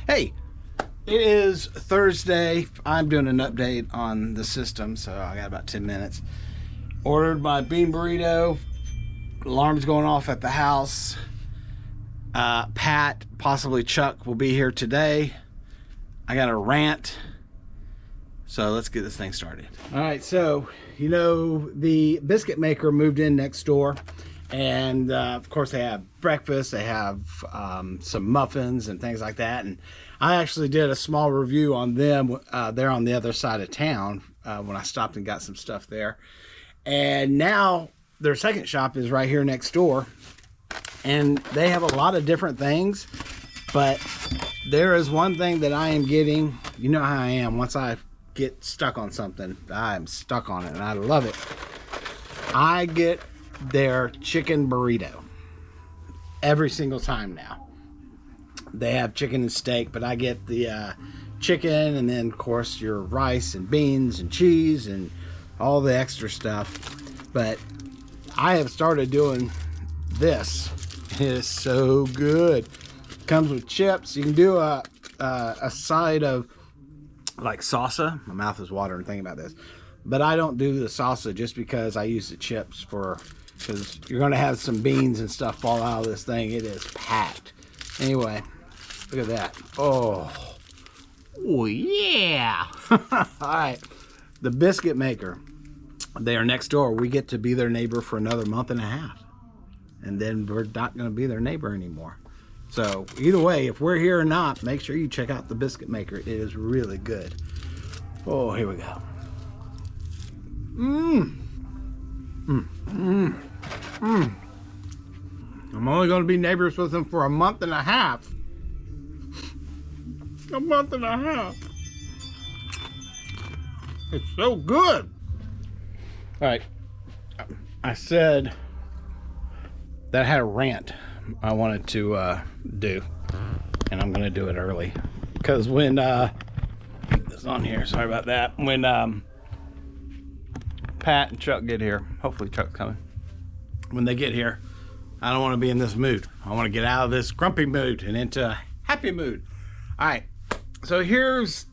Hey, it is Thursday. I'm doing an update on the system, so I got about 10 minutes. Ordered my bean burrito. Alarm's going off at the house. Pat, possibly Chuck, will be here today. I got a rant. So let's get this thing started. All right, so, you know, the biscuit maker moved in next door. And of course they have breakfast, they have some muffins and things like that. And I actually did a small review on them. They're on the other side of town when I stopped and got some stuff there. And now their second shop is right here next door. And they have a lot of different things. But there is one thing that I am getting. You know how I am. Once I get stuck on something, I'm stuck on it. And I love it. I get their chicken burrito every single time now. They have chicken and steak, but I get the chicken, and then of course your rice and beans and cheese and all the extra stuff. But I have started doing this. It is so good. Comes with chips. You can do a side of like salsa. My mouth is watering thinking about this, but I don't do the salsa just because I use the chips because you're going to have some beans and stuff fall out of this thing. It is packed. Anyway, look at that. Oh yeah. All right. The biscuit maker. They are next door. We get to be their neighbor for another month and a half. And then we're not going to be their neighbor anymore. So either way, if we're here or not, make sure you check out the biscuit maker. It is really good. Oh, here we go. I'm only going to be neighbors with them for a month and a half. A month and a half. It's so good. All right. I said that I had a rant I wanted to do, and I'm going to do it early because when it's on here, sorry about that. When Pat and Chuck get here, hopefully Chuck's coming. When they get here, I don't want to be in this mood. I want to get out of this grumpy mood and into a happy mood. All right. So here's,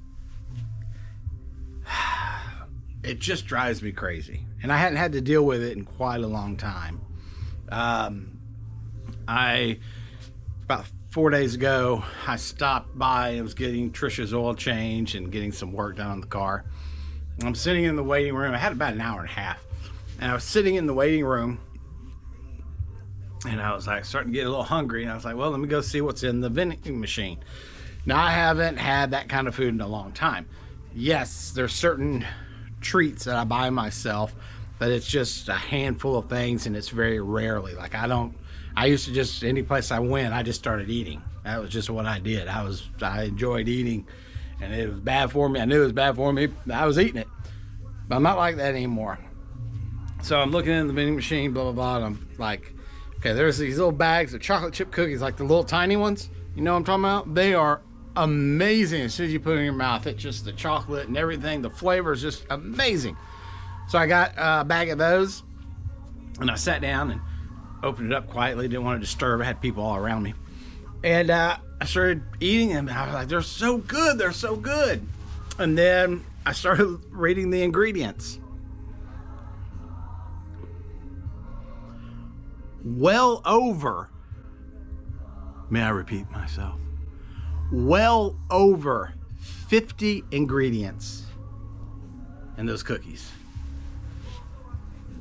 it just drives me crazy. And I hadn't had to deal with it in quite a long time. About 4 days ago, I stopped by. I was getting Trisha's oil change and getting some work done on the car. I'm sitting in the waiting room. I had about an hour and a half. And I was sitting in the waiting room. And I was like starting to get a little hungry. And I was like, well, let me go see what's in the vending machine. Now, I haven't had that kind of food in a long time. Yes, there's certain treats that I buy myself, but it's just a handful of things, and it's very rarely. Like I used to just, any place I went, I just started eating. That was just what I did. I enjoyed eating, and it was bad for me. I knew it was bad for me. I was eating it, but I'm not like that anymore. So I'm looking in the vending machine, blah, blah, blah, and I'm like, okay, there's these little bags of chocolate chip cookies, like the little tiny ones. You know what I'm talking about? They are amazing. As soon as you put it in your mouth, it's just the chocolate and everything. The flavor is just amazing. So I got a bag of those, and I sat down and opened it up quietly. Didn't want to disturb. I had people all around me. And I started eating them, and I was like, they're so good. They're so good. And then I started reading the ingredients. Well over, may I repeat myself, well over 50 ingredients in those cookies.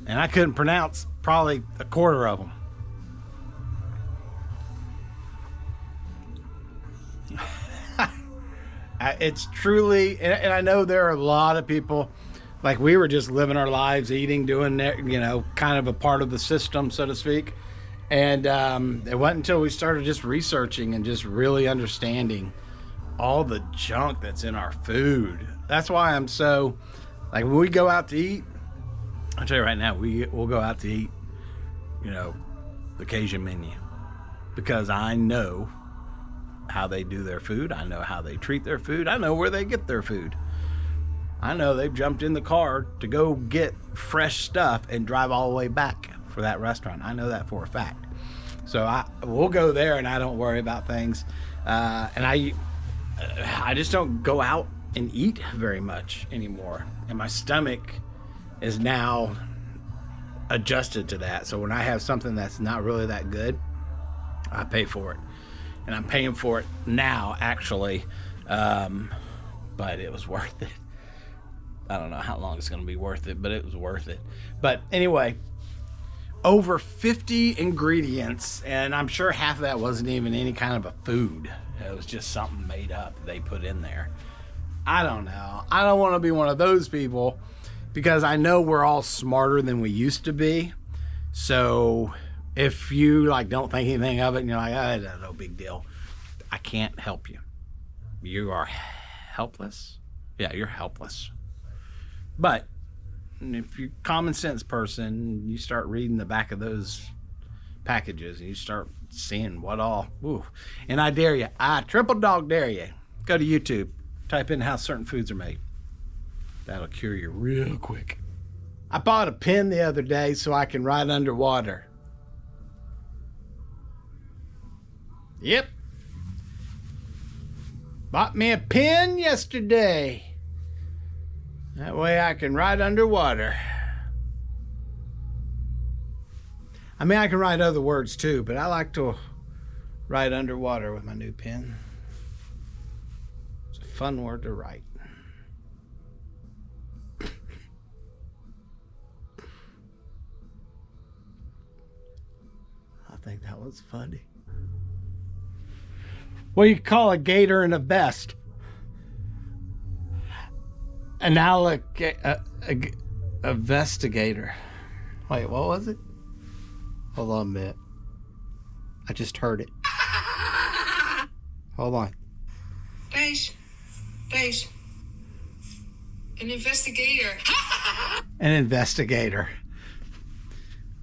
And I couldn't pronounce probably a quarter of them. It's truly, and I know there are a lot of people, like we were just living our lives, eating, doing, you know, kind of a part of the system, so to speak. And it wasn't until we started just researching and just really understanding all the junk that's in our food. That's why I'm so, like, when we go out to eat, I'll tell you right now, we'll go out to eat, you know, the Cajun menu, because I know how they do their food. I know how they treat their food. I know where they get their food. I know they've jumped in the car to go get fresh stuff and drive all the way back for that restaurant. I know that for a fact. So we'll go there, and I don't worry about things. And I just don't go out and eat very much anymore, and my stomach is now adjusted to that. So when I have something that's not really that good, I pay for it, and I'm paying for it now actually, but it was worth it. I don't know how long it's going to be worth it, but it was worth it. But anyway, over 50 ingredients, and I'm sure half of that wasn't even any kind of a food. It was just something made up they put in there. I don't know. I don't want to be one of those people, because I know we're all smarter than we used to be. So if you like don't think anything of it and you're like, oh, no big deal, I can't help you. You are helpless. Yeah, you're helpless. But if you're a common sense person, you start reading the back of those packages and you start seeing what all. Ooh. And I dare you, I triple dog dare you, go to YouTube, type in how certain foods are made. That'll cure you real quick. I bought a pen the other day so I can write underwater. Yep. Bought me a pen yesterday. That way I can write underwater. I mean, I can write other words too, but I like to write underwater with my new pen. It's a fun word to write. I think that was funny. What do you call a gator in a vest? An investigator. Wait, what was it? Hold on a minute. I just heard it. Hold on. Beige. An investigator. An investigator.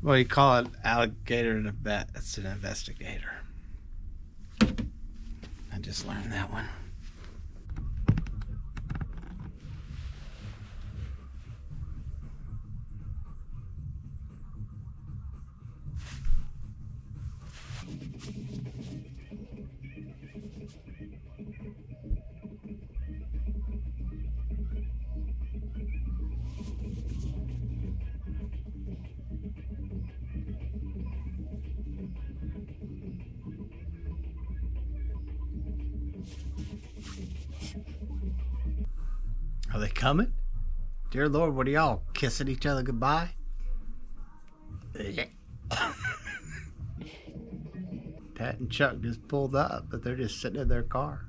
What do you call it? Alligator in a vet. It's an investigator. I just learned that one. Are they coming? Dear Lord, what are y'all kissing each other goodbye? Pat and Chuck just pulled up, but they're just sitting in their car.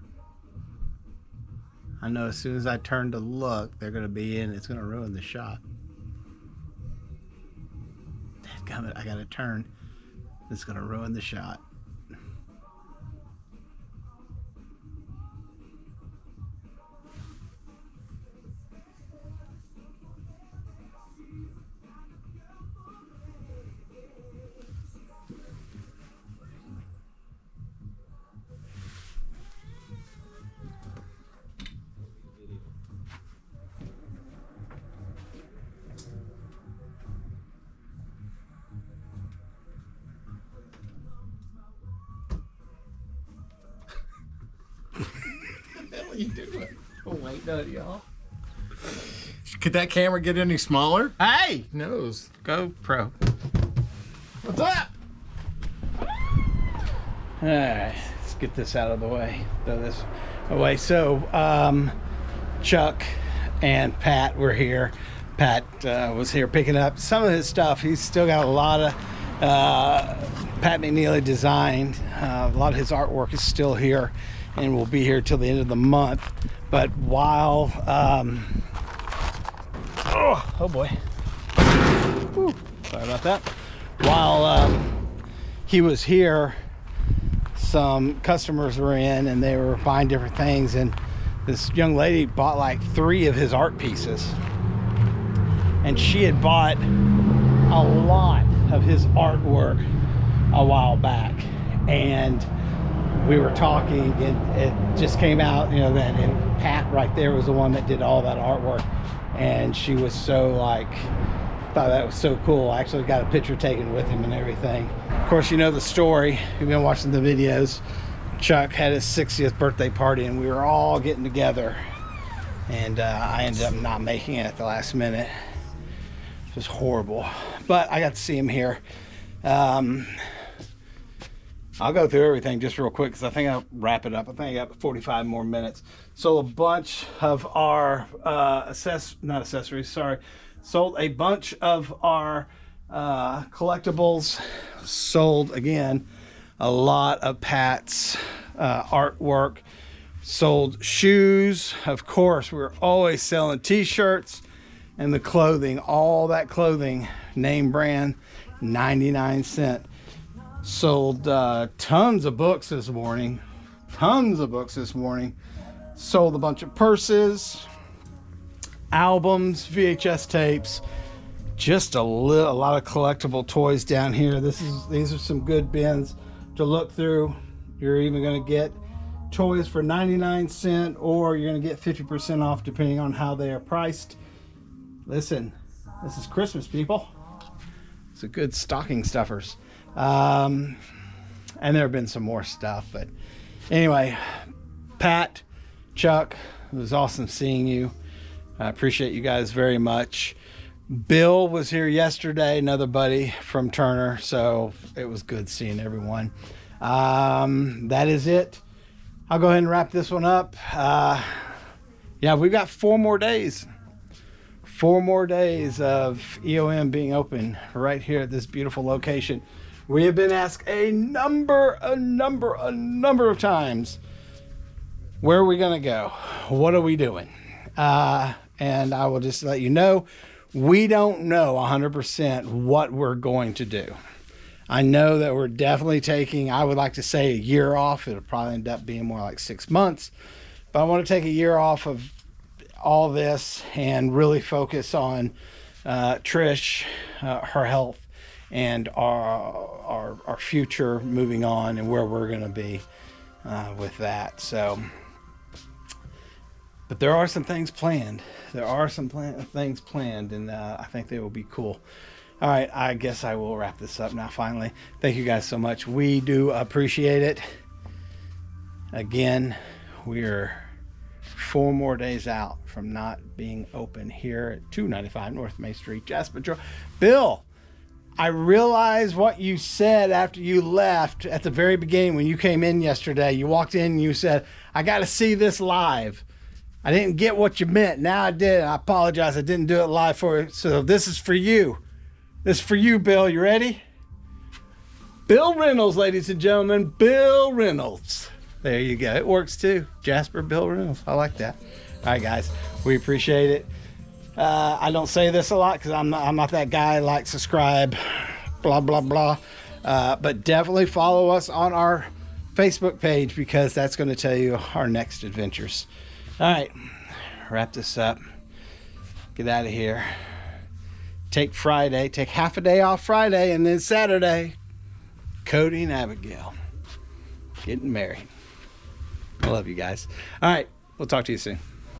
I know as soon as I turn to look, they're going to be in. It's going to ruin the shot. Dadgummit, I got to turn. It's going to ruin the shot. What are you doing? Oh, wait, no, y'all. Could that camera get any smaller? Hey! Knows. GoPro. What's up? Alright, let's get this out of the way. Throw this away. So, Chuck and Pat were here. Pat was here picking up some of his stuff. He's still got a lot of Pat McNeely designed. A lot of his artwork is still here and will be here till the end of the month. But while oh boy, whew, sorry about that. While he was here, some customers were in and they were buying different things, and this young lady bought like 3 of his art pieces, and she had bought a lot of his artwork a while back, and we were talking, and it just came out, you know, that, and Pat right there was the one that did all that artwork, and she was so like, thought that was so cool. I actually got a picture taken with him and everything. Of course, you know the story. You've been watching the videos. Chuck had his 60th birthday party, and we were all getting together, and I ended up not making it at the last minute. It was horrible, but I got to see him here. I'll go through everything just real quick because I think I'll wrap it up. I think I got 45 more minutes. Sold a bunch of our sold a bunch of our collectibles. Sold again a lot of Pat's artwork. Sold shoes. Of course, we're always selling t-shirts and the clothing. All that clothing, name brand, 99 cents. Sold tons of books this morning. Sold a bunch of purses, albums, VHS tapes, just a lot of collectible toys down here. These are some good bins to look through. You're even going to get toys for 99 cents, or you're going to get 50% off depending on how they are priced. Listen, this is Christmas, people. It's a good stocking stuffers. And there have been some more stuff, but anyway, Pat, Chuck, it was awesome seeing you. I appreciate you guys very much. Bill was here yesterday, another buddy from Turner, so it was good seeing everyone. That is it. I'll go ahead and wrap this one up. Yeah, we've got 4 more days. 4 more days of EOM being open right here at this beautiful location. We have been asked a number of times, where are we going to go? What are we doing? And I will just let you know, we don't know 100% what we're going to do. I know that we're definitely taking, I would like to say, a year off. It'll probably end up being more like 6 months. But I want to take a year off of all this and really focus on Trish, her health, and our future moving on and where we're going to be with that. So, but there are some things planned. There are some things planned, and I think they will be cool. All right, I guess I will wrap this up now finally. Thank you guys so much. We do appreciate it. Again, we're 4 more days out from not being open here at 295 North Main Street, Jasper, Georgia. Bill, I realized what you said after you left at the very beginning when you came in yesterday. You walked in and you said, I got to see this live. I didn't get what you meant. Now I did. I apologize. I didn't do it live for you. So this is for you. This is for you, Bill. You ready? Bill Reynolds, ladies and gentlemen. Bill Reynolds. There you go. It works too. Jasper Bill Reynolds. I like that. All right, guys. We appreciate it. I don't say this a lot because I'm not that guy. Like, subscribe, blah, blah, blah. But definitely follow us on our Facebook page because that's going to tell you our next adventures. All right. Wrap this up. Get out of here. Take Friday. Take half a day off Friday, and then Saturday, Cody and Abigail getting married. I love you guys. All right. We'll talk to you soon.